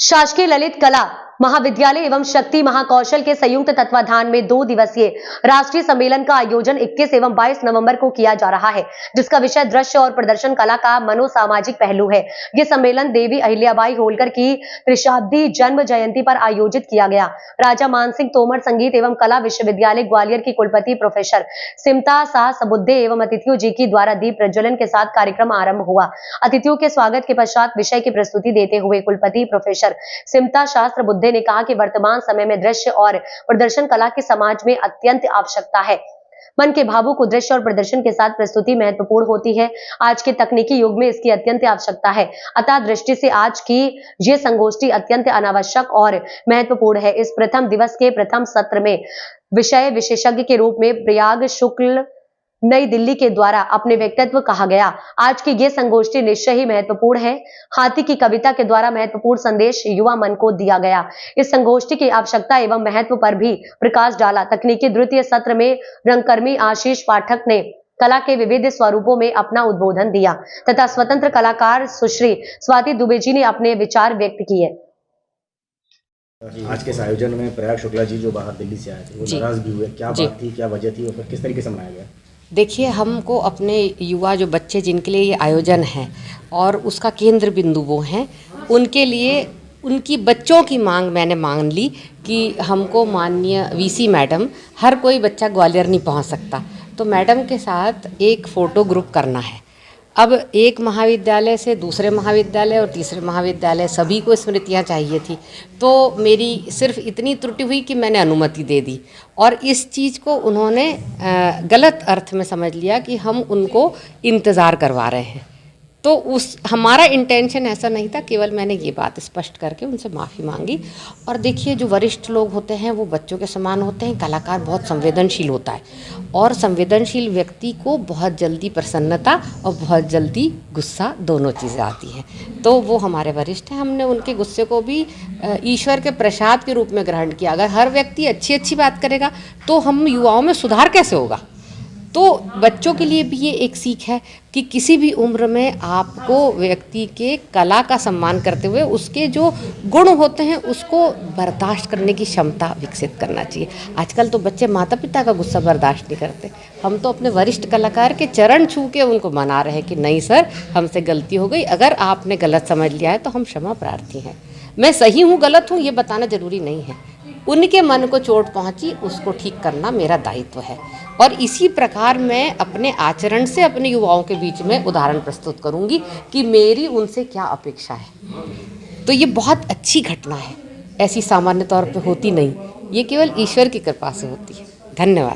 शासकीय ललित कला महाविद्यालय एवं शक्ति महाकौशल के संयुक्त तत्वाधान में 2 दिवसीय राष्ट्रीय सम्मेलन का आयोजन 21 एवं 22 नवंबर को किया जा रहा है, जिसका विषय दृश्य और प्रदर्शन कला का मनोसामाजिक पहलू है। ये सम्मेलन देवी अहिल्याबाई होलकर की त्रिशताब्दी जन्म जयंती पर आयोजित किया गया। राजा मानसिंह तोमर संगीत एवं कला विश्वविद्यालय ग्वालियर की कुलपति प्रोफेसर सिमता शाह सबुद्दे एवं अतिथियों जी की द्वारा दीप प्रज्वलन के साथ कार्यक्रम आरंभ हुआ। अतिथियों के स्वागत के पश्चात विषय की प्रस्तुति देते हुए कुलपति प्रोफेसर सिमता शाह सबुद्दे ने कहा कि वर्तमान समय में दृश्य और प्रदर्शन कला की समाज में अत्यंत आवश्यकता है। मन के भावों को दृश्य और प्रदर्शन के साथ प्रस्तुति महत्वपूर्ण होती है। आज के तकनीकी युग में इसकी अत्यंत आवश्यकता है। अतः दृष्टि से आज की ये संगोष्ठी अत्यंत अनावश्यक और महत्वपूर्ण है। इस प्रथम दिवस के प्रथम सत्र में विषय विशेषज्ञ के रूप में प्रयाग शुक्ल नई दिल्ली के द्वारा अपने व्यक्तित्व कहा गया। आज की ये संगोष्ठी निश्चय ही महत्वपूर्ण है। हाथी की कविता के द्वारा महत्वपूर्ण संदेश युवा मन को दिया गया। इस संगोष्ठी की आवश्यकता एवं महत्व पर भी प्रकाश डाला। तकनीकी द्वितीय सत्र में रंगकर्मी आशीष पाठक ने कला के विविध स्वरूपों में अपना उद्बोधन दिया तथा स्वतंत्र कलाकार सुश्री स्वाति दुबे जी ने अपने विचार व्यक्त किए। आज के इस आयोजन में प्रयाग शुक्ला जी जो बाहर दिल्ली से आए थे, वो नाराज भी हुए, क्या बात थी, क्या वजह थी और फिर किस तरीके से मनाया गया? देखिए, हमको अपने युवा जो बच्चे जिनके लिए ये आयोजन है और उसका केंद्र बिंदु वो हैं, उनके लिए उनकी बच्चों की मांग मैंने मान ली कि हमको माननीय वीसी मैडम, हर कोई बच्चा ग्वालियर नहीं पहुंच सकता, तो मैडम के साथ एक फ़ोटो ग्रुप करना है। अब एक महाविद्यालय से दूसरे महाविद्यालय और तीसरे महाविद्यालय सभी को स्मृतियाँ चाहिए थी, तो मेरी सिर्फ इतनी त्रुटि हुई कि मैंने अनुमति दे दी और इस चीज़ को उन्होंने गलत अर्थ में समझ लिया कि हम उनको इंतज़ार करवा रहे हैं। तो हमारा इंटेंशन ऐसा नहीं था, केवल मैंने ये बात स्पष्ट करके उनसे माफ़ी मांगी। और देखिए, जो वरिष्ठ लोग होते हैं वो बच्चों के समान होते हैं। कलाकार बहुत संवेदनशील होता है और संवेदनशील व्यक्ति को बहुत जल्दी प्रसन्नता और बहुत जल्दी गुस्सा दोनों चीज़ें आती हैं। तो वो हमारे वरिष्ठ हैं, हमने उनके गुस्से को भी ईश्वर के प्रसाद के रूप में ग्रहण किया। अगर हर व्यक्ति अच्छी बात करेगा तो हम युवाओं में सुधार कैसे होगा? तो बच्चों के लिए भी ये एक सीख है कि किसी भी उम्र में आपको व्यक्ति के कला का सम्मान करते हुए उसके जो गुण होते हैं उसको बर्दाश्त करने की क्षमता विकसित करना चाहिए। आजकल तो बच्चे माता पिता का गुस्सा बर्दाश्त नहीं करते। हम तो अपने वरिष्ठ कलाकार के चरण छू के उनको मना रहे हैं कि नहीं सर, हमसे गलती हो गई, अगर आपने गलत समझ लिया है तो हम क्षमा प्रार्थी हैं। मैं सही हूँ गलत हूँ ये बताना ज़रूरी नहीं है। उनके मन को चोट पहुंची, उसको ठीक करना मेरा दायित्व है और इसी प्रकार मैं अपने आचरण से अपने युवाओं के बीच में उदाहरण प्रस्तुत करूंगी कि मेरी उनसे क्या अपेक्षा है। तो ये बहुत अच्छी घटना है, ऐसी सामान्य तौर पे होती नहीं, ये केवल ईश्वर की कृपा से होती है। धन्यवाद।